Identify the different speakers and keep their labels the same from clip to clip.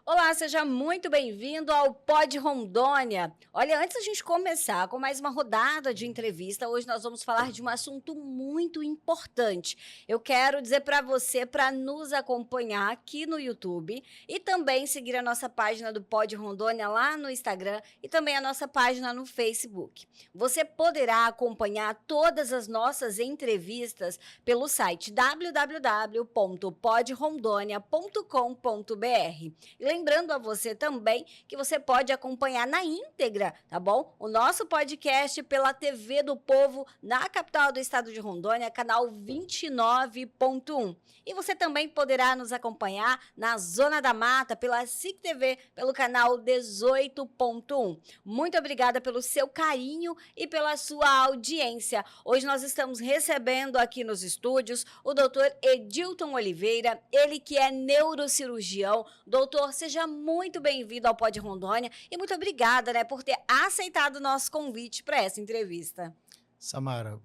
Speaker 1: Olá, seja muito bem-vindo ao Pod Rondônia. Olha, antes da gente começar com mais uma rodada de entrevista, hoje nós vamos falar de um assunto muito importante. Eu quero dizer para você para nos acompanhar aqui no YouTube e também seguir a nossa página do Pod Rondônia lá no Instagram e também a nossa página no Facebook. Você poderá acompanhar todas as nossas entrevistas pelo site www.podrondônia.com.br. Lembrando a você também que você pode acompanhar na íntegra, tá bom? O nosso podcast pela TV do Povo na capital do estado de Rondônia, canal 29.1. E você também poderá nos acompanhar na Zona da Mata pela SIC TV, pelo canal 18.1. Muito obrigada pelo seu carinho e pela sua audiência. Hoje nós estamos recebendo aqui nos estúdios o doutor Edilton Oliveira, ele que é neurocirurgião. Doutor, seja muito bem-vindo ao Pod Rondônia e muito obrigada, por ter aceitado o nosso convite para essa entrevista.
Speaker 2: Samara,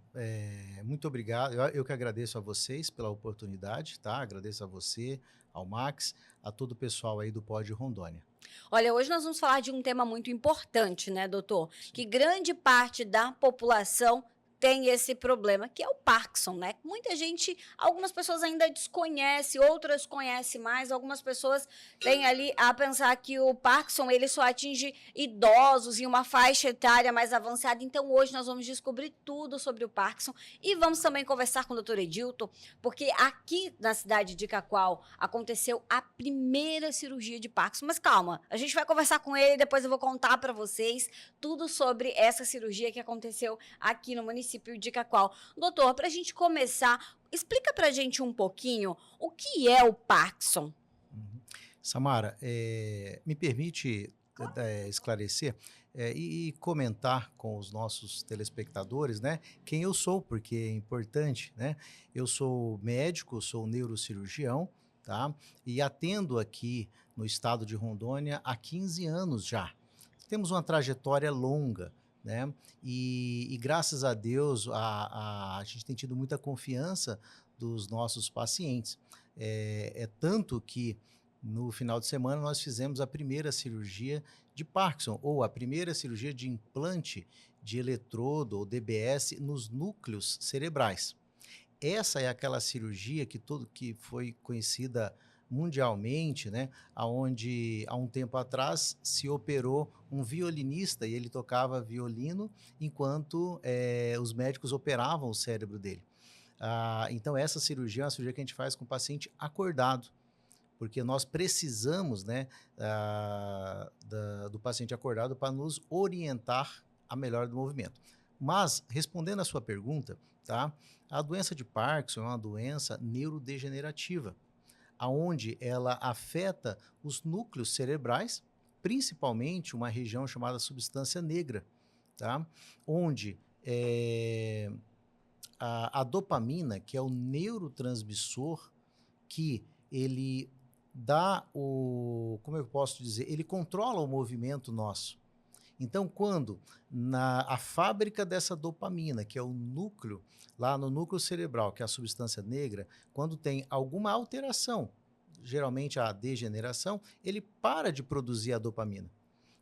Speaker 2: muito obrigado. Eu que agradeço a vocês pela oportunidade, tá? Agradeço a você, ao Max, a todo o pessoal aí do Pod Rondônia.
Speaker 1: Olha, hoje nós vamos falar de um tema muito importante, né, doutor? Que grande parte da população tem esse problema, que é o Parkinson, né? Muita gente, algumas pessoas ainda desconhecem, outras conhecem mais, algumas pessoas têm ali a pensar que o Parkinson, ele só atinge idosos em uma faixa etária mais avançada. Então, hoje nós vamos descobrir tudo sobre o Parkinson e vamos também conversar com o Dr. Edilton, porque aqui na cidade de Cacoal aconteceu a primeira cirurgia de Parkinson. Mas calma, a gente vai conversar com ele, depois eu vou contar para vocês tudo sobre essa cirurgia que aconteceu aqui no município de Cacoal. Doutor, para a gente começar, explica para a gente um pouquinho o que é o Parkinson.
Speaker 2: Samara, me permite esclarecer e comentar com os nossos telespectadores, né, quem eu sou, porque é importante, né? Eu sou médico, sou neurocirurgião, tá? E atendo aqui no estado de Rondônia há 15 anos já. Temos uma trajetória longa, né? E graças a Deus a gente tem tido muita confiança dos nossos pacientes. É tanto que no final de semana nós fizemos a primeira cirurgia de Parkinson, ou a primeira cirurgia de implante de eletrodo ou DBS nos núcleos cerebrais. Essa é aquela cirurgia que foi conhecida mundialmente, né, aonde há um tempo atrás se operou um violinista e ele tocava violino enquanto os médicos operavam o cérebro dele. Então essa cirurgia é uma cirurgia que a gente faz com o paciente acordado, porque nós precisamos, né, do paciente acordado para nos orientar a melhora do movimento. Mas, respondendo à sua pergunta, tá, a doença de Parkinson é uma doença neurodegenerativa, aonde ela afeta os núcleos cerebrais, principalmente uma região chamada substância negra, tá? Onde a dopamina, que é o neurotransmissor que ele dá como eu posso dizer, ele controla o movimento nosso. Então, quando a fábrica dessa dopamina, que é o núcleo, lá no núcleo cerebral, que é a substância negra, quando tem alguma alteração, geralmente a degeneração, ele para de produzir a dopamina.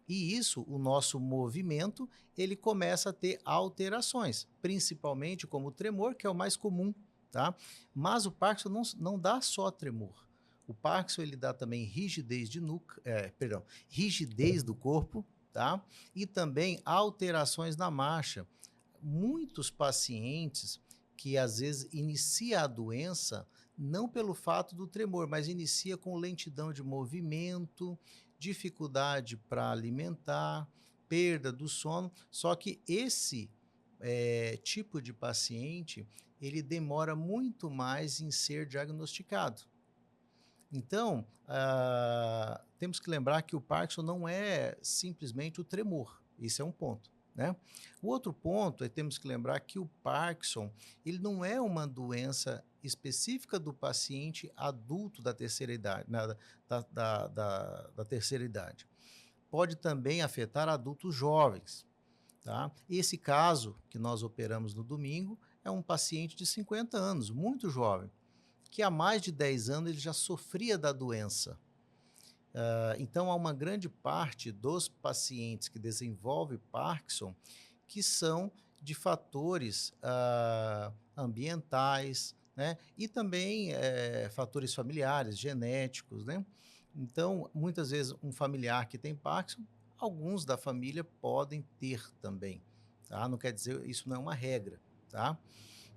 Speaker 2: E isso, o nosso movimento, ele começa a ter alterações, principalmente como o tremor, que é o mais comum, tá? Mas o Parkinson não dá só tremor. O Parkinson, ele dá também rigidez rigidez do corpo, tá? E também alterações na marcha. Muitos pacientes que às vezes inicia a doença não pelo fato do tremor, mas inicia com lentidão de movimento, dificuldade para alimentar, perda do sono. Só que esse tipo de paciente, ele demora muito mais em ser diagnosticado. Então, temos que lembrar que o Parkinson não é simplesmente o tremor. Isso é um ponto, né? O outro ponto é temos que lembrar que o Parkinson, ele não é uma doença específica do paciente adulto da terceira idade, né, da terceira idade. Pode também afetar adultos jovens, tá? Esse caso que nós operamos no domingo é um paciente de 50 anos, muito jovem, que há mais de 10 anos ele já sofria da doença. Então, há uma grande parte dos pacientes que desenvolvem Parkinson que são de fatores ambientais, né? E também fatores familiares, genéticos, né? Então, muitas vezes, um familiar que tem Parkinson, alguns da família podem ter também, tá? Não quer dizer, isso não é uma regra, tá?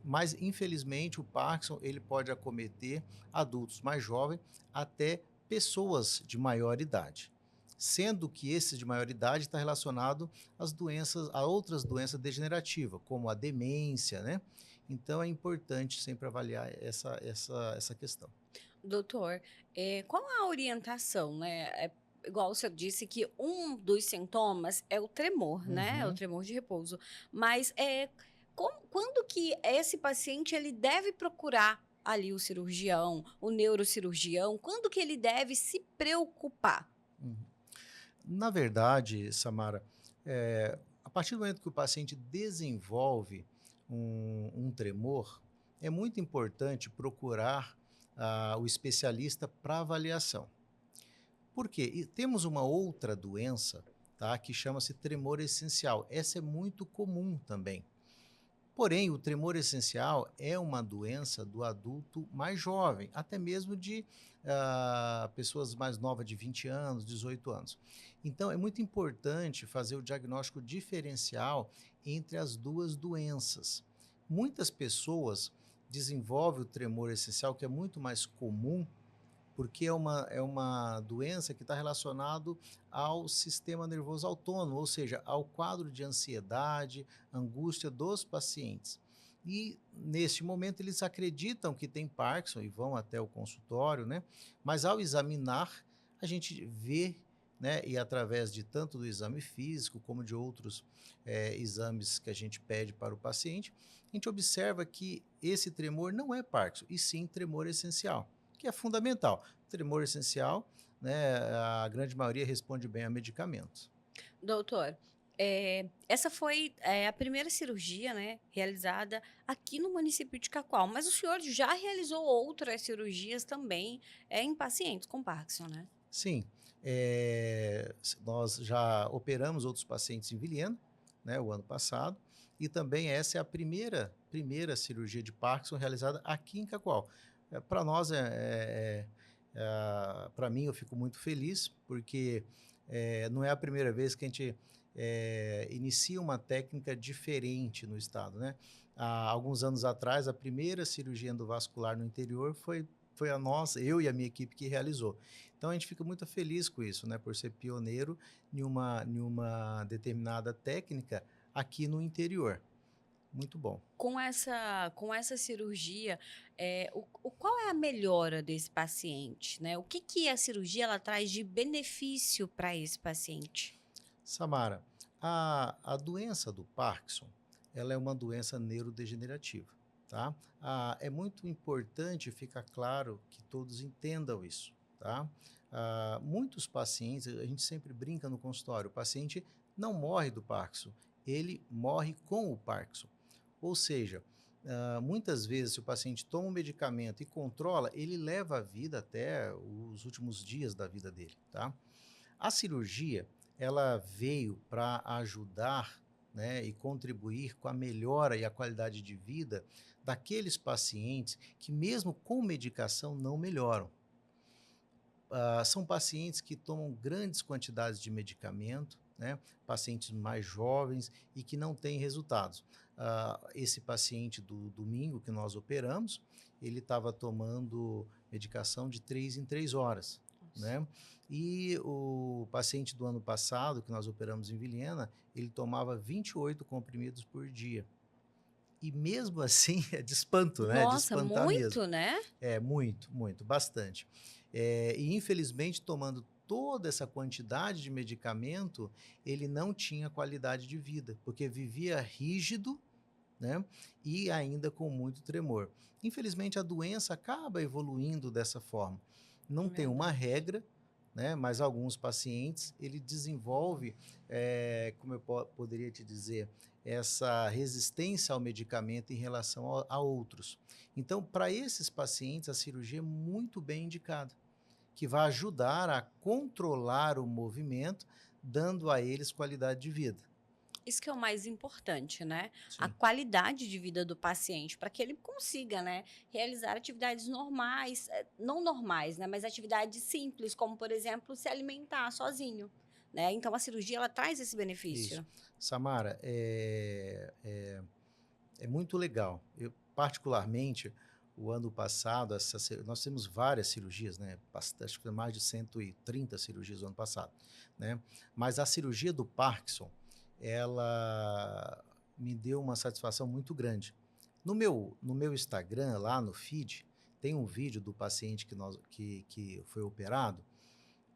Speaker 2: Mas, infelizmente, o Parkinson ele pode acometer adultos mais jovens até pessoas de maior idade. Sendo que esse de maior idade está relacionado às doenças, a outras doenças degenerativas, como a demência, né? Então é importante sempre avaliar essa questão.
Speaker 1: Doutor, qual a orientação, né? Igual você disse que um dos sintomas é o tremor, né? O
Speaker 2: Uhum.
Speaker 1: tremor de repouso. Mas quando que esse paciente ele deve procurar ali o cirurgião, o neurocirurgião? Quando que ele deve se preocupar?
Speaker 2: Uhum. Na verdade, Samara, a partir do momento que o paciente desenvolve um tremor, é muito importante procurar o especialista para avaliação. Por quê? E temos uma outra doença, tá, que chama-se tremor essencial. Essa é muito comum também. Porém, o tremor essencial é uma doença do adulto mais jovem, até mesmo de pessoas mais novas de 20 anos, 18 anos. Então, é muito importante fazer o diagnóstico diferencial entre as duas doenças. Muitas pessoas desenvolvem o tremor essencial, que é muito mais comum, porque é uma doença que está relacionado ao sistema nervoso autônomo, ou seja, ao quadro de ansiedade, angústia dos pacientes. E, neste momento, eles acreditam que tem Parkinson e vão até o consultório, né? Mas, ao examinar, a gente vê, né, e através de tanto do exame físico como de outros exames que a gente pede para o paciente, a gente observa que esse tremor não é Parkinson, e sim tremor essencial, que é fundamental. Tremor essencial, né, a grande maioria responde bem a medicamentos.
Speaker 1: Doutor, essa foi a primeira cirurgia, né, realizada aqui no município de Cacoal, mas o senhor já realizou outras cirurgias também em pacientes com Parkinson, né?
Speaker 2: Sim, nós já operamos outros pacientes em Vilhena, né, o ano passado, e também essa é a primeira cirurgia de Parkinson realizada aqui em Cacoal. Para nós, para mim, eu fico muito feliz, porque não é a primeira vez que a gente inicia uma técnica diferente no estado, né? Há alguns anos atrás, a primeira cirurgia endovascular no interior foi a nossa, eu e a minha equipe que realizou. Então a gente fica muito feliz com isso, né? Por ser pioneiro em uma determinada técnica aqui no interior. Muito bom.
Speaker 1: Com essa cirurgia, qual é a melhora desse paciente, né? O que que a cirurgia ela traz de benefício para esse paciente?
Speaker 2: Samara, a doença do Parkinson, ela é uma doença neurodegenerativa, tá? É muito importante ficar claro que todos entendam isso, tá? Muitos pacientes, a gente sempre brinca no consultório, o paciente não morre do Parkinson, ele morre com o Parkinson. Ou seja, muitas vezes, se o paciente toma um medicamento e controla, ele leva a vida até os últimos dias da vida dele, tá? A cirurgia, ela veio para ajudar, né, e contribuir com a melhora e a qualidade de vida daqueles pacientes que, mesmo com medicação, não melhoram. São pacientes que tomam grandes quantidades de medicamento, né? Pacientes mais jovens e que não têm resultados. Esse paciente do domingo que nós operamos, ele estava tomando medicação de 3 em 3 horas,
Speaker 1: Nossa.
Speaker 2: né? E o paciente do ano passado, que nós operamos em Vilhena, ele tomava 28 comprimidos por dia. E mesmo assim, é de espanto, né? De
Speaker 1: Nossa,
Speaker 2: espantar mesmo.
Speaker 1: muito, né?
Speaker 2: Muito, muito, bastante. E infelizmente, tomando toda essa quantidade de medicamento, ele não tinha qualidade de vida, porque vivia rígido, né? E ainda com muito tremor. Infelizmente, a doença acaba evoluindo dessa forma.
Speaker 1: É
Speaker 2: Não tem uma
Speaker 1: verdade.
Speaker 2: regra, né? Mas alguns pacientes, ele desenvolve, como eu poderia te dizer, essa resistência ao medicamento em relação a outros. Então, para esses pacientes, a cirurgia é muito bem indicada, que vai ajudar a controlar o movimento, dando a eles qualidade de vida.
Speaker 1: Isso que é o mais importante, né? A
Speaker 2: Sim,
Speaker 1: qualidade de vida do paciente, para que ele consiga, né, realizar atividades normais, não normais, né, mas atividades simples, como, por exemplo, se alimentar sozinho, né? Então, a cirurgia, ela traz esse
Speaker 2: isso.
Speaker 1: benefício.
Speaker 2: Samara, é muito legal. Eu, particularmente, o ano passado, nós temos várias cirurgias, né? Acho que foi mais de 130 cirurgias no ano passado, né? Mas a cirurgia do Parkinson, ela me deu uma satisfação muito grande. No meu Instagram, lá no feed, tem um vídeo do paciente que foi operado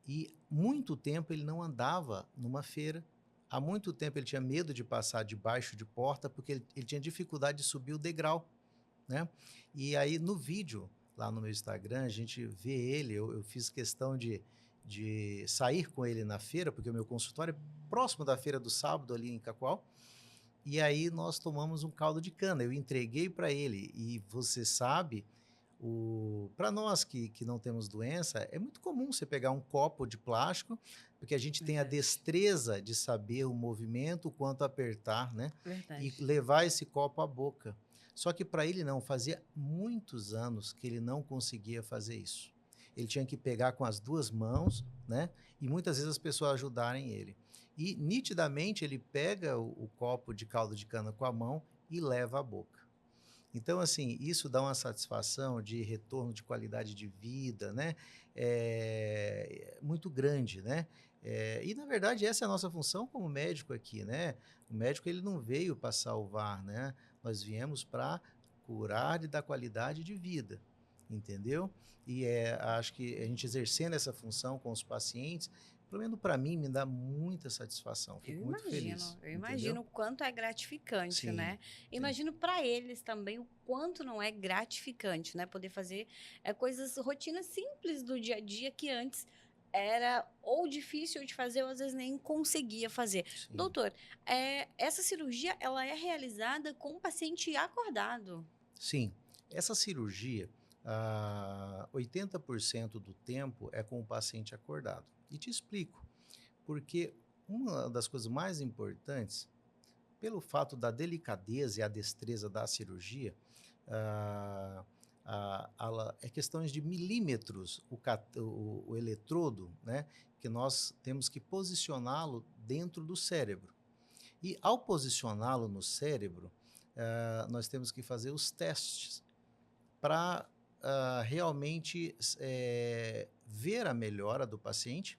Speaker 2: e muito tempo ele não andava numa feira. Há muito tempo ele tinha medo de passar debaixo de porta porque ele tinha dificuldade de subir o degrau, né? E aí no vídeo, lá no meu Instagram, a gente vê ele, eu fiz questão de sair com ele na feira, porque o meu consultório é próximo da feira do sábado ali em Cacoal, e aí nós tomamos um caldo de cana, eu entreguei para ele, e você sabe, para nós que não temos doença, é muito comum você pegar um copo de plástico, porque a gente tem a
Speaker 1: Verdade,
Speaker 2: destreza de saber o movimento, o quanto apertar, né? E
Speaker 1: verdade.
Speaker 2: levar esse copo à boca. Só que para ele não, fazia muitos anos que ele não conseguia fazer isso. Ele tinha que pegar com as duas mãos, né? E muitas vezes as pessoas ajudarem ele. E nitidamente ele pega o copo de caldo de cana com a mão e leva à boca. Então, assim, isso dá uma satisfação de retorno de qualidade de vida, né? Muito grande, né? E, na verdade, essa é a nossa função como médico aqui, né? O médico, ele não veio para salvar, né? Nós viemos para curar e dar qualidade de vida, entendeu? E acho que a gente exercendo essa função com os pacientes, pelo menos para mim, me dá muita satisfação. Fico muito feliz,
Speaker 1: Eu
Speaker 2: entendeu?
Speaker 1: imagino o quanto é gratificante,
Speaker 2: Sim,
Speaker 1: né?
Speaker 2: sim.
Speaker 1: Imagino para eles também o quanto não é gratificante, né? Poder fazer coisas, rotinas simples do dia a dia que antes era ou difícil de fazer ou às vezes nem conseguia fazer.
Speaker 2: Sim.
Speaker 1: Doutor, essa cirurgia ela é realizada com o paciente acordado.
Speaker 2: Sim, essa cirurgia, 80% do tempo é com o paciente acordado. E te explico, porque uma das coisas mais importantes, pelo fato da delicadeza e a destreza da cirurgia, ah, é questões de milímetros o eletrodo, né, que nós temos que posicioná-lo dentro do cérebro. E ao posicioná-lo no cérebro, nós temos que fazer os testes para realmente ver a melhora do paciente.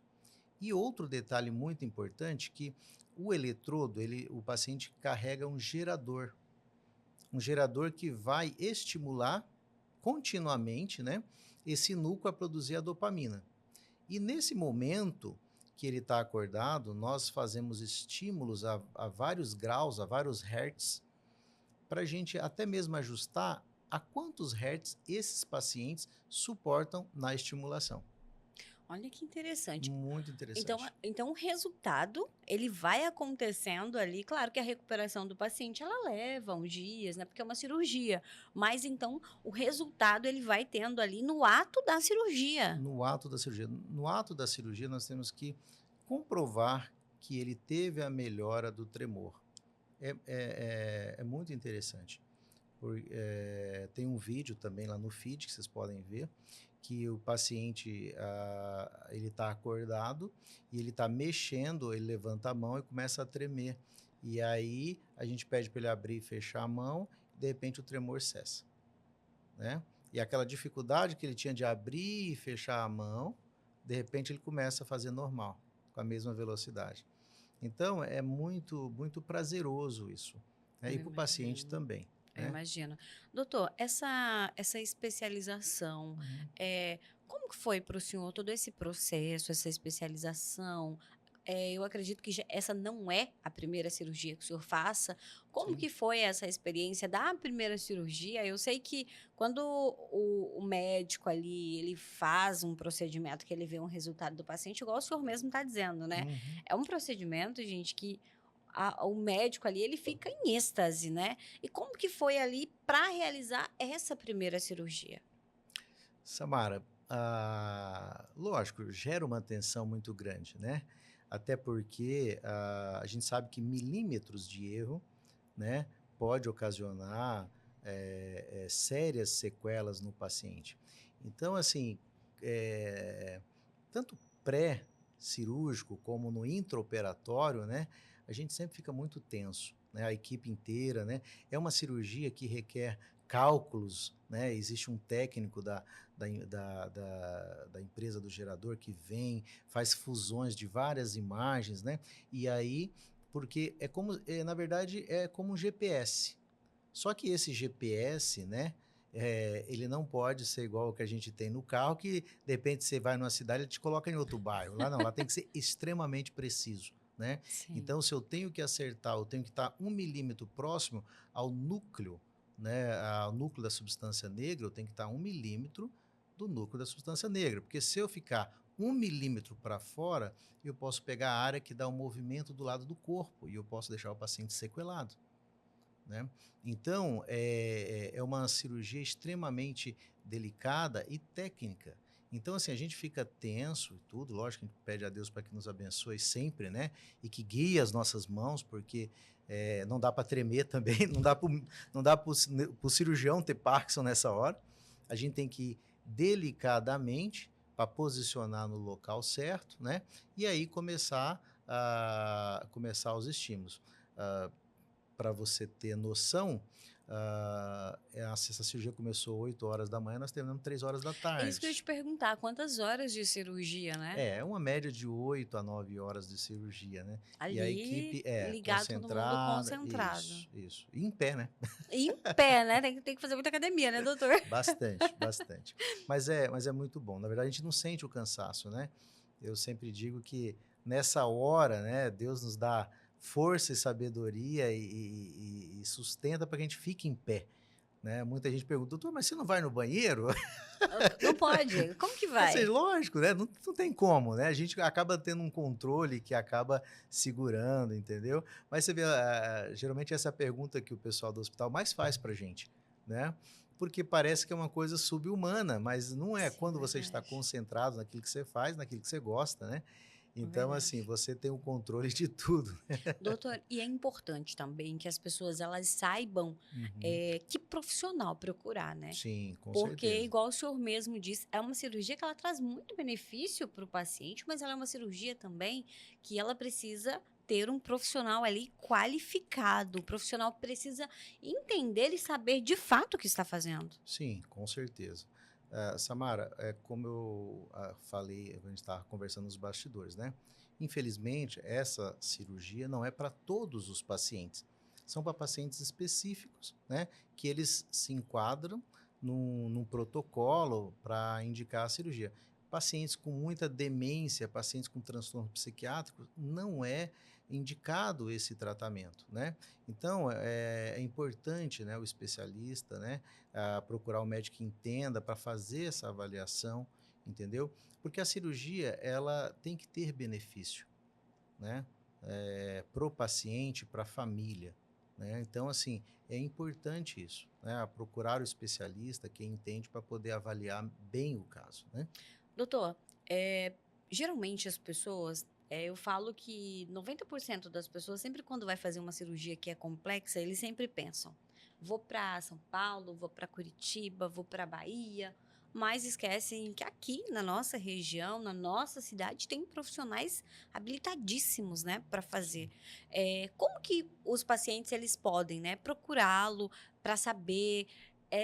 Speaker 2: E outro detalhe muito importante que o eletrodo, o paciente carrega um gerador que vai estimular continuamente, né, esse núcleo a produzir a dopamina. E nesse momento que ele está acordado, nós fazemos estímulos a vários graus, a vários hertz, para a gente até mesmo ajustar a quantos hertz esses pacientes suportam na estimulação.
Speaker 1: Olha que interessante.
Speaker 2: Muito interessante.
Speaker 1: Então o resultado, ele vai acontecendo ali, claro que a recuperação do paciente, ela leva uns dias, né, porque é uma cirurgia, mas então o resultado ele vai tendo ali no ato da cirurgia.
Speaker 2: No ato da cirurgia. No ato da cirurgia, nós temos que comprovar que ele teve a melhora do tremor. É muito interessante. Tem um vídeo também lá no feed que vocês podem ver, que o paciente ele está acordado e ele está mexendo, ele levanta a mão e começa a tremer. E aí a gente pede para ele abrir e fechar a mão, e de repente o tremor cessa, né? E aquela dificuldade que ele tinha de abrir e fechar a mão, de repente ele começa a fazer normal, com a mesma velocidade. Então é muito muito prazeroso isso, né?
Speaker 1: Eu
Speaker 2: E para o paciente
Speaker 1: imagino.
Speaker 2: também,
Speaker 1: Eu
Speaker 2: né?
Speaker 1: imagino. Doutor, essa especialização,
Speaker 2: Uhum.
Speaker 1: como que foi para o senhor todo esse processo, essa especialização? Eu acredito que essa não é a primeira cirurgia que o senhor faça. Como
Speaker 2: Sim.
Speaker 1: que foi essa experiência da primeira cirurgia? Eu sei que quando o médico ali, ele faz um procedimento, que ele vê um resultado do paciente, igual o senhor mesmo está dizendo, né?
Speaker 2: Uhum.
Speaker 1: É um procedimento, gente, que o médico ali, ele fica em êxtase, né? E como que foi ali para realizar essa primeira cirurgia?
Speaker 2: Samara, Lógico, gera uma tensão muito grande, né? Até porque a gente sabe que milímetros de erro, né, pode ocasionar sérias sequelas no paciente. Então, assim, tanto pré-cirúrgico como no intraoperatório, né, a gente sempre fica muito tenso, né, a equipe inteira, né, é uma cirurgia que requer cálculos, né, existe um técnico da empresa do gerador que vem, faz fusões de várias imagens, né, e aí, porque na verdade, é como um GPS, só que esse GPS, né, ele não pode ser igual ao que a gente tem no carro, que de repente você vai numa cidade e te coloca em outro bairro. Lá não, lá tem que ser extremamente preciso, né?
Speaker 1: Sim.
Speaker 2: Então, se eu tenho que acertar, eu tenho que estar 1 milímetro próximo ao núcleo, né, ao núcleo da substância negra, eu tenho que estar 1 milímetro do núcleo da substância negra, porque se eu ficar 1 milímetro para fora, eu posso pegar a área que dá o movimento do lado do corpo e eu posso deixar o paciente sequelado, né? Então, é uma cirurgia extremamente delicada e técnica. Então, assim, a gente fica tenso e tudo, lógico que a gente pede a Deus para que nos abençoe sempre, né? E que guie as nossas mãos, porque não dá para tremer também, não dá para o cirurgião ter Parkinson nessa hora. A gente tem que ir delicadamente para posicionar no local certo, né? E aí começar os estímulos. Para você ter noção, essa cirurgia começou 8 horas da manhã, nós terminamos 3 horas da
Speaker 1: É isso que eu ia te
Speaker 2: tarde.
Speaker 1: perguntar, quantas horas de cirurgia, né?
Speaker 2: É uma média de 8 a 9 horas de cirurgia, né? E a
Speaker 1: Ali,
Speaker 2: equipe é
Speaker 1: ligar todo mundo
Speaker 2: concentrada,
Speaker 1: concentrado.
Speaker 2: isso. E em pé, né?
Speaker 1: E em pé, né? Tem que fazer muita academia, né, doutor?
Speaker 2: Bastante, bastante. Mas é muito bom. Na verdade, a gente não sente o cansaço, né? Eu sempre digo que nessa hora, né, Deus nos dá força e sabedoria e sustenta para que a gente fique em pé, né? Muita gente pergunta, doutor, mas você não vai no banheiro?
Speaker 1: Não pode. Como que
Speaker 2: Assim,
Speaker 1: vai?
Speaker 2: lógico, né? Não tem como, né? A gente acaba tendo um controle que acaba segurando, entendeu? Mas você vê, geralmente essa é a pergunta que o pessoal do hospital mais faz pra gente, né? Porque parece que é uma coisa sub-humana, mas não é
Speaker 1: Sim,
Speaker 2: quando você está
Speaker 1: verdade.
Speaker 2: concentrado naquilo que você faz, naquilo que você gosta, né? Então, assim,
Speaker 1: Verdade.
Speaker 2: você tem o controle de tudo.
Speaker 1: Doutor, e é importante também que as pessoas elas saibam
Speaker 2: Uhum.
Speaker 1: que profissional procurar, né?
Speaker 2: Sim, com
Speaker 1: Porque,
Speaker 2: certeza.
Speaker 1: igual o senhor mesmo disse, é uma cirurgia que ela traz muito benefício para o paciente, mas ela é uma cirurgia também que ela precisa ter um profissional ali qualificado. O profissional precisa entender e saber de fato o que está fazendo.
Speaker 2: Sim, com certeza. Samara, como eu falei, a gente estava conversando nos bastidores, né? Infelizmente, essa cirurgia não é para todos os pacientes. São para pacientes específicos, né? Que eles se enquadram num protocolo para indicar a cirurgia. Pacientes com muita demência, pacientes com transtorno psiquiátrico, não é indicado esse tratamento, né? Então, é importante, né, o especialista, né, procurar um médico que entenda para fazer essa avaliação, entendeu? Porque a cirurgia, ela tem que ter benefício, né? Pro paciente, para a família, né? Então, assim, é importante isso, né? Procurar o especialista que entende para poder avaliar bem o caso, né?
Speaker 1: Doutor, geralmente as pessoas, eu falo que 90% das pessoas, sempre quando vai fazer uma cirurgia que é complexa, eles sempre pensam: vou para São Paulo, vou para Curitiba, vou para Bahia, mas esquecem que aqui na nossa região, na nossa cidade, tem profissionais habilitadíssimos, né, para fazer. Como que os pacientes eles podem, né, procurá-lo para saber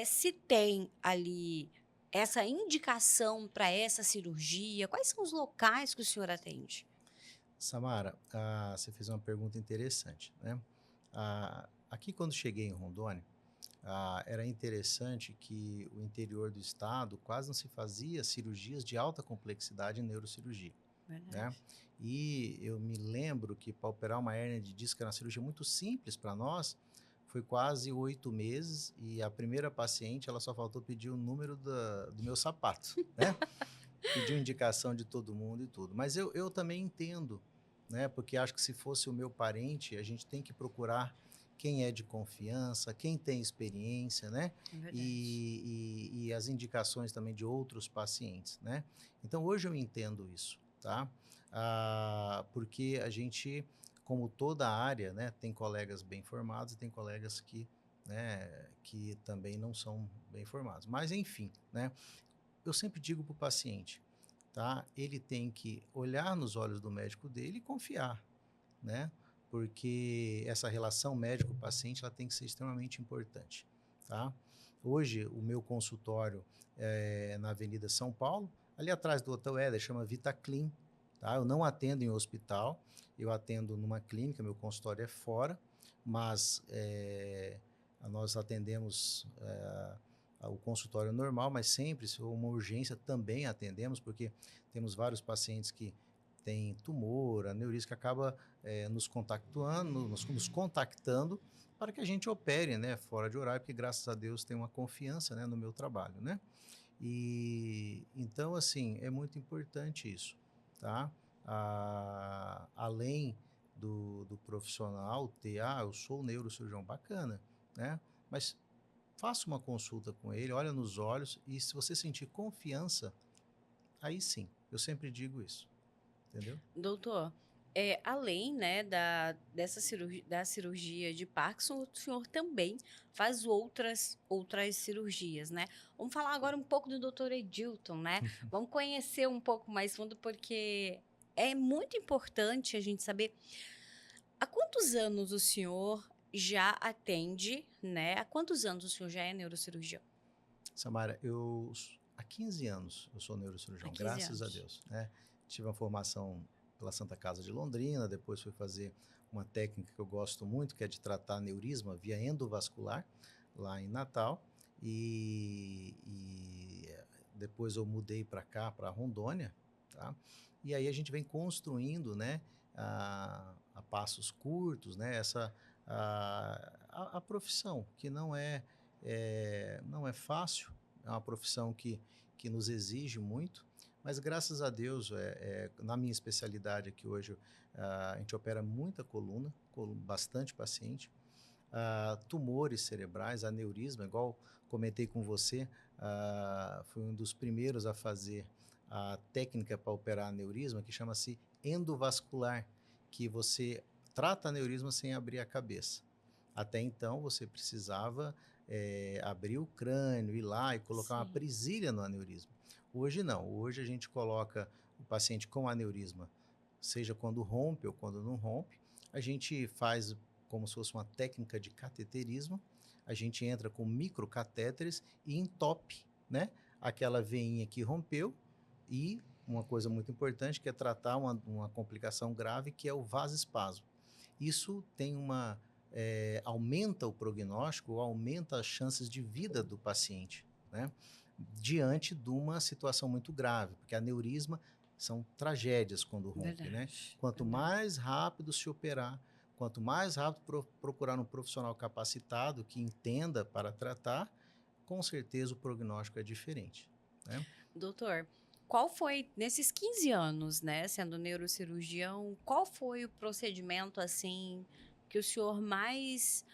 Speaker 1: se tem ali essa indicação para essa cirurgia? Quais são os locais que o senhor atende?
Speaker 2: Samara, você fez uma pergunta interessante, né? Aqui, quando cheguei em Rondônia, era interessante que o interior do estado quase não se fazia cirurgias de alta complexidade em neurocirurgia, né?
Speaker 1: Verdade.
Speaker 2: E eu me lembro que para operar uma hérnia de disco era uma cirurgia muito simples para nós, foi quase 8 meses e a primeira paciente, ela só faltou pedir o número do meu sapato, né? Pediu indicação de todo mundo e tudo. Mas eu também entendo, né? Porque acho que se fosse o meu parente, a gente tem que procurar quem é de confiança, quem tem experiência, né?
Speaker 1: É verdade.
Speaker 2: E as indicações também de outros pacientes, né? Então, hoje eu entendo isso, tá? Porque a gente, como toda área, né, tem colegas bem formados e tem colegas que, né, que também não são bem formados. Mas, enfim, né? Eu sempre digo para o paciente, tá? Ele tem que olhar nos olhos do médico dele e confiar, né? Porque essa relação médico-paciente ela tem que ser extremamente importante, tá? Hoje, o meu consultório é na Avenida São Paulo, ali atrás do Hotel Éder, chama VitaClean, tá? Eu não atendo em hospital, eu atendo numa clínica, meu consultório é fora, mas nós atendemos o consultório normal, mas sempre, se for uma urgência, também atendemos, porque temos vários pacientes que têm tumor, aneurisma, que acaba nos contactando, nos contactando para que a gente opere, né, fora de horário, porque graças a Deus tem uma confiança, né, no meu trabalho, né? E então, assim, é muito importante isso, tá? Além do profissional ter, eu sou neurocirurgião, bacana, né? Mas faça uma consulta com ele, olha nos olhos e se você sentir confiança, aí sim, eu sempre digo isso, entendeu?
Speaker 1: Doutor, além, né, da cirurgia de Parkinson, o senhor também faz outras cirurgias, né? Vamos falar agora um pouco do doutor Edilton, né? Vamos conhecer um pouco mais fundo, porque é muito importante a gente saber há quantos anos o senhor já atende, né? Há quantos anos o senhor já é neurocirurgião?
Speaker 2: Samara, há 15 anos eu sou
Speaker 1: Há
Speaker 2: neurocirurgião,
Speaker 1: 15
Speaker 2: graças a
Speaker 1: anos.
Speaker 2: Deus, né? Tive uma formação pela Santa Casa de Londrina, depois fui fazer uma técnica que eu gosto muito, que é de tratar aneurisma via endovascular, lá em Natal, e depois eu mudei para cá, para Rondônia, tá? E aí a gente vem construindo, né, a passos curtos, né, a profissão, que não é fácil, é uma profissão que nos exige muito, mas graças a Deus, na minha especialidade aqui hoje, a gente opera muita coluna, bastante paciente, tumores cerebrais, aneurisma, igual comentei com você, fui um dos primeiros a fazer a técnica para operar aneurisma, que chama-se endovascular, que você trata aneurisma sem abrir a cabeça. Até então, você precisava abrir o crânio, ir lá e colocar uma
Speaker 1: Sim.
Speaker 2: presilha no aneurisma. Hoje não, hoje a gente coloca o paciente com aneurisma, seja quando rompe ou quando não rompe, a gente faz como se fosse uma técnica de cateterismo, a gente entra com microcatéteres e entope, né, aquela veinha que rompeu e uma coisa muito importante que é tratar uma complicação grave que é o vasoespasmo. Isso tem aumenta o prognóstico, aumenta as chances de vida do paciente, né? Diante de uma situação muito grave, porque aneurisma são tragédias quando rompe, né?
Speaker 1: Verdade,
Speaker 2: Quanto
Speaker 1: verdade.
Speaker 2: mais rápido se operar, quanto mais rápido procurar um profissional capacitado que entenda para tratar, com certeza o prognóstico é diferente, né?
Speaker 1: Doutor, qual foi, nesses 15 anos, né, sendo neurocirurgião, qual foi o procedimento, assim, que o senhor mais,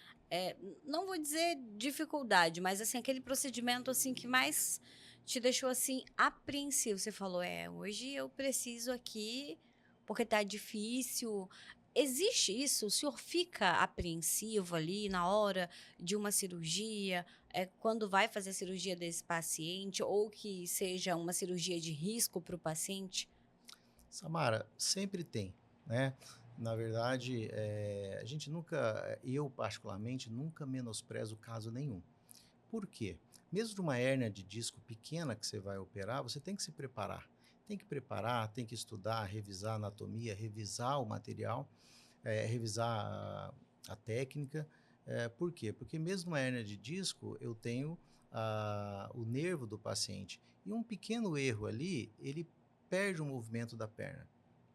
Speaker 1: não vou dizer dificuldade, mas, assim, aquele procedimento, assim, que mais te deixou, assim, apreensivo? Você falou: hoje eu preciso aqui, porque tá difícil. Existe isso? O senhor fica apreensivo ali na hora de uma cirurgia? Quando vai fazer a cirurgia desse paciente ou que seja uma cirurgia de risco para o paciente?
Speaker 2: Samara, sempre tem, né? Na verdade, a gente nunca, eu particularmente, nunca menosprezo caso nenhum. Por quê? Mesmo de uma hérnia de disco pequena que você vai operar, você tem que se preparar. Tem que preparar, tem que estudar, revisar a anatomia, revisar o material, revisar a técnica. Por quê? Porque mesmo uma hérnia de disco, eu tenho o nervo do paciente. E um pequeno erro ali, ele perde o movimento da perna,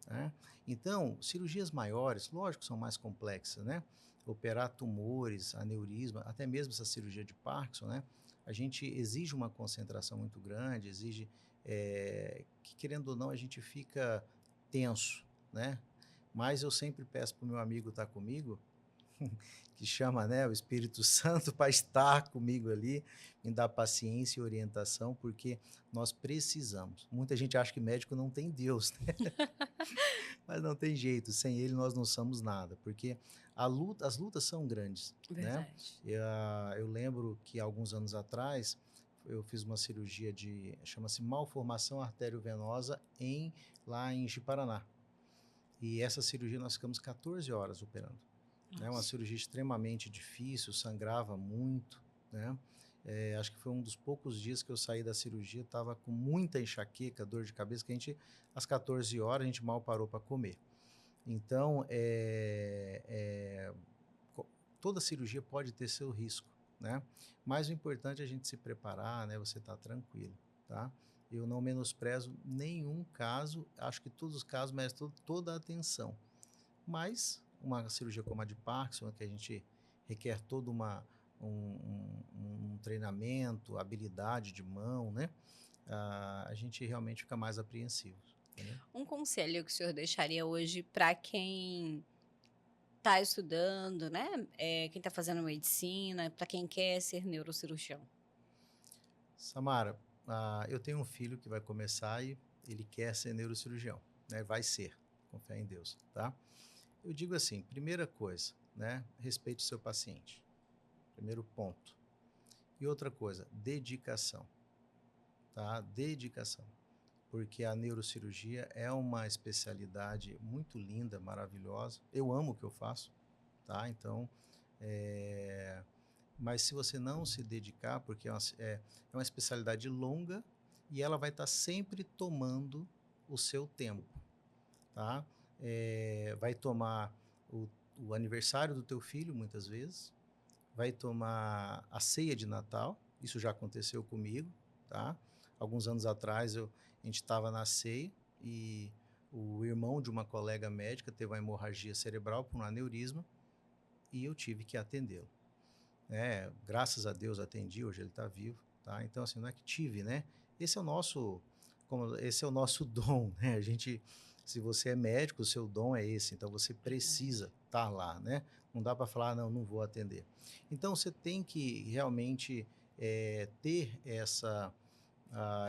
Speaker 2: né? Então, cirurgias maiores, lógico, são mais complexas, né? Operar tumores, aneurisma, até mesmo essa cirurgia de Parkinson, né? A gente exige uma concentração muito grande, exige que, querendo ou não, a gente fica tenso, né? Mas eu sempre peço para o meu amigo estar comigo, que chama, né, o Espírito Santo para estar comigo ali, me dar paciência e orientação, porque nós precisamos. Muita gente acha que médico não tem Deus, né? Mas não tem jeito, sem ele nós não somos nada, porque as lutas são grandes, né?
Speaker 1: Verdade.
Speaker 2: Eu lembro que alguns anos atrás eu fiz uma cirurgia chama-se malformação arteriovenosa lá em Ji-Paraná. E essa cirurgia nós ficamos 14 horas operando. É uma
Speaker 1: Nossa.
Speaker 2: cirurgia extremamente difícil, sangrava muito, né? Acho que foi um dos poucos dias que eu saí da cirurgia, estava com muita enxaqueca, dor de cabeça, que às 14 horas, a gente mal parou para comer. Então, toda cirurgia pode ter seu risco, né? Mas o importante é a gente se preparar, né? Você tá tranquilo, tá? Eu não menosprezo nenhum caso, acho que todos os casos merecem toda a atenção. Mas uma cirurgia como a de Parkinson, que a gente requer todo um treinamento, habilidade de mão, né? A gente realmente fica mais apreensivo. Entendeu?
Speaker 1: Um conselho que o senhor deixaria hoje para quem está estudando, né? Quem está fazendo medicina, para quem quer ser neurocirurgião?
Speaker 2: Samara, eu tenho um filho que vai começar e ele quer ser neurocirurgião, né? Vai ser, com fé em Deus, tá? Eu digo assim, primeira coisa, né? Respeite o seu paciente. Primeiro ponto. E outra coisa, dedicação, tá? Dedicação. Porque a neurocirurgia é uma especialidade muito linda, maravilhosa. Eu amo o que eu faço, tá? Então, mas se você não se dedicar, porque é uma especialidade longa e ela vai estar sempre tomando o seu tempo, tá? Vai tomar o aniversário do teu filho, muitas vezes, vai tomar a ceia de Natal, isso já aconteceu comigo, tá? Alguns anos atrás a gente estava na ceia e o irmão de uma colega médica teve uma hemorragia cerebral por um aneurisma e eu tive que atendê-lo. Graças a Deus atendi, hoje ele está vivo, tá? Então assim, não é que tive, né? Esse é o nosso dom, né? Se você é médico, o seu dom é esse, então você precisa estar lá, né? Não dá para falar, não vou atender. Então você tem que realmente ter essa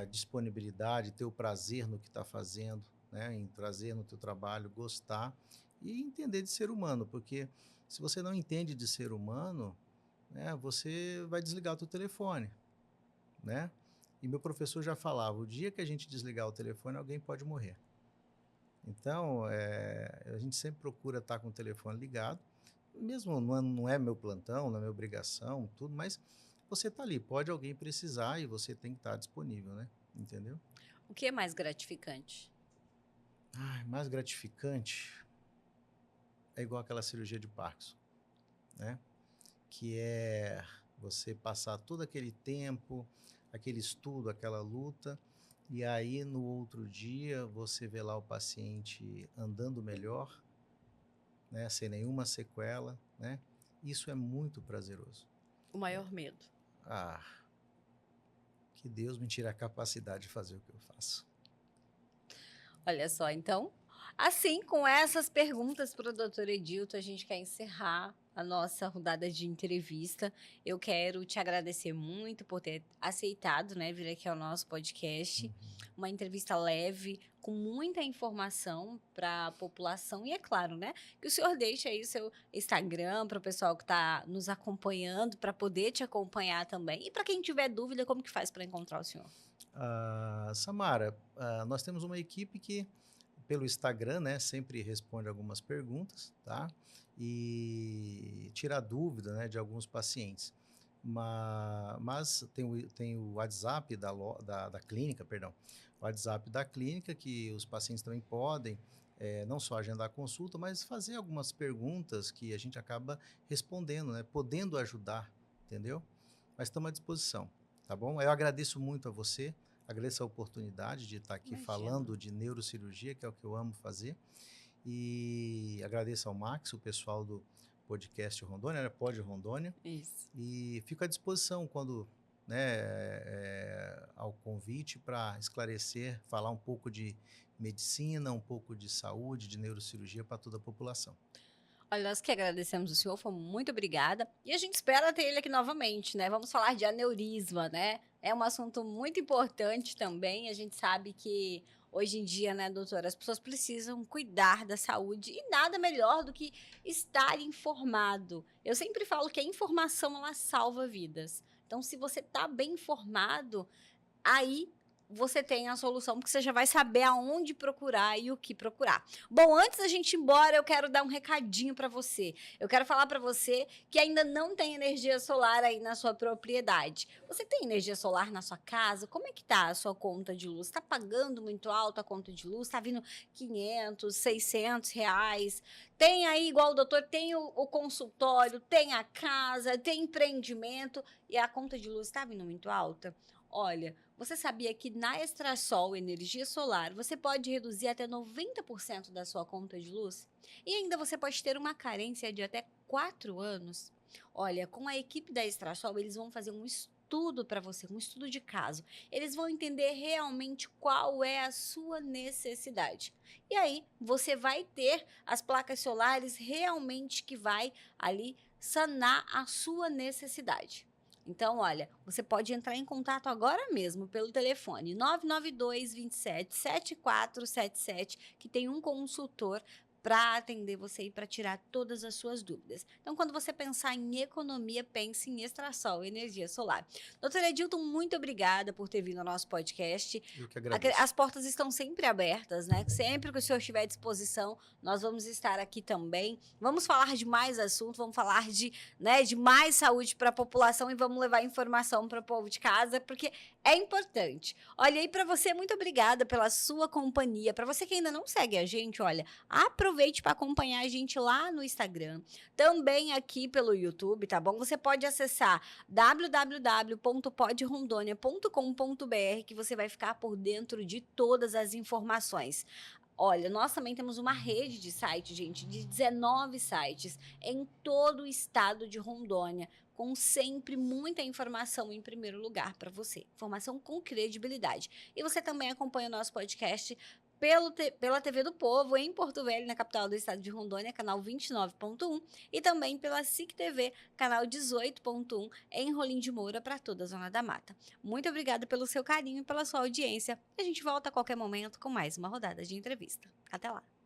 Speaker 2: disponibilidade, ter o prazer no que está fazendo, né? Em trazer no teu trabalho, gostar e entender de ser humano, porque se você não entende de ser humano, né, você vai desligar o teu telefone, né? E meu professor já falava, o dia que a gente desligar o telefone, alguém pode morrer. Então, a gente sempre procura estar com o telefone ligado, mesmo não é meu plantão, não é minha obrigação, tudo, mas você está ali, pode alguém precisar e você tem que estar disponível, né? Entendeu?
Speaker 1: O que é mais gratificante?
Speaker 2: Mais gratificante é igual aquela cirurgia de Parkinson, né? Que é você passar todo aquele tempo, aquele estudo, aquela luta, e aí no outro dia você vê lá o paciente andando melhor, né, sem nenhuma sequela, né? Isso é muito prazeroso.
Speaker 1: O maior medo?
Speaker 2: Ah, que Deus me tire a capacidade de fazer o que eu faço.
Speaker 1: Olha só, então, assim, com essas perguntas para o doutor Edilton, a gente quer encerrar a nossa rodada de entrevista. Eu quero te agradecer muito por ter aceitado, né, vir aqui ao nosso podcast. Uma entrevista leve, com muita informação para a população. E é claro, né, que o senhor deixe aí o seu Instagram para o pessoal que está nos acompanhando, para poder te acompanhar também. E para quem tiver dúvida, como que faz para encontrar o senhor?
Speaker 2: Samara, nós temos uma equipe que, pelo Instagram, né, sempre responde algumas perguntas, tá? E tira dúvida, né, de alguns pacientes. Mas tem o WhatsApp da clínica, perdão. O WhatsApp da clínica, que os pacientes também podem, não só agendar consulta, mas fazer algumas perguntas que a gente acaba respondendo, né, podendo ajudar, entendeu? Mas estamos à disposição, tá bom? Eu agradeço muito a você, agradeço a oportunidade de estar aqui
Speaker 1: Imagina.
Speaker 2: falando de neurocirurgia, que é o que eu amo fazer. E agradeço ao Max, o pessoal do podcast Rondônia, né? Pod Rondônia.
Speaker 1: Isso.
Speaker 2: E fico à disposição quando, né, ao convite para esclarecer, falar um pouco de medicina, um pouco de saúde, de neurocirurgia para toda a população.
Speaker 1: Olha, nós que agradecemos o senhor, foi muito obrigada. E a gente espera ter ele aqui novamente, né? Vamos falar de aneurisma, né? É um assunto muito importante também. A gente sabe que hoje em dia, né, doutora, as pessoas precisam cuidar da saúde e nada melhor do que estar informado. Eu sempre falo que a informação, ela salva vidas. Então, se você está bem informado, aí você tem a solução, porque você já vai saber aonde procurar e o que procurar. Bom, antes da gente ir embora, eu quero dar um recadinho para você. Eu quero falar para você que ainda não tem energia solar aí na sua propriedade. Você tem energia solar na sua casa? Como é que tá a sua conta de luz? Está pagando muito alto a conta de luz? Está vindo 500, 600 reais? Tem aí, igual o doutor, tem o consultório, tem a casa, tem empreendimento e a conta de luz está vindo muito alta? Olha, você sabia que na Extrasol Energia Solar você pode reduzir até 90% da sua conta de luz? E ainda você pode ter uma carência de até 4 anos? Olha, com a equipe da Extrasol, eles vão fazer um estudo para você, um estudo de caso. Eles vão entender realmente qual é a sua necessidade. E aí, você vai ter as placas solares realmente que vai ali sanar a sua necessidade. Então, olha, você pode entrar em contato agora mesmo pelo telefone 992 27 7477, que tem um consultor para atender você e para tirar todas as suas dúvidas. Então, quando você pensar em economia, pense em Extrasol, energia solar. Doutora Edilton, muito obrigada por ter vindo ao nosso podcast.
Speaker 2: Eu que agradeço.
Speaker 1: As portas estão sempre abertas, né? Sempre que o senhor estiver à disposição, nós vamos estar aqui também. Vamos falar de mais assuntos, vamos falar de, né, de mais saúde para a população e vamos levar informação para o povo de casa, porque é importante. Olha, aí para você, muito obrigada pela sua companhia. Para você que ainda não segue a gente, olha, aproveite para acompanhar a gente lá no Instagram, também aqui pelo YouTube, tá bom? Você pode acessar www.podrondônia.com.br, que você vai ficar por dentro de todas as informações. Olha, nós também temos uma rede de sites, gente, de 19 sites em todo o estado de Rondônia, com sempre muita informação em primeiro lugar para você. Informação com credibilidade. E você também acompanha o nosso podcast pela TV do Povo, em Porto Velho, na capital do estado de Rondônia, canal 29.1, e também pela SIC TV, canal 18.1, em Rolim de Moura, para toda a Zona da Mata. Muito obrigada pelo seu carinho e pela sua audiência. A gente volta a qualquer momento com mais uma rodada de entrevista. Até lá!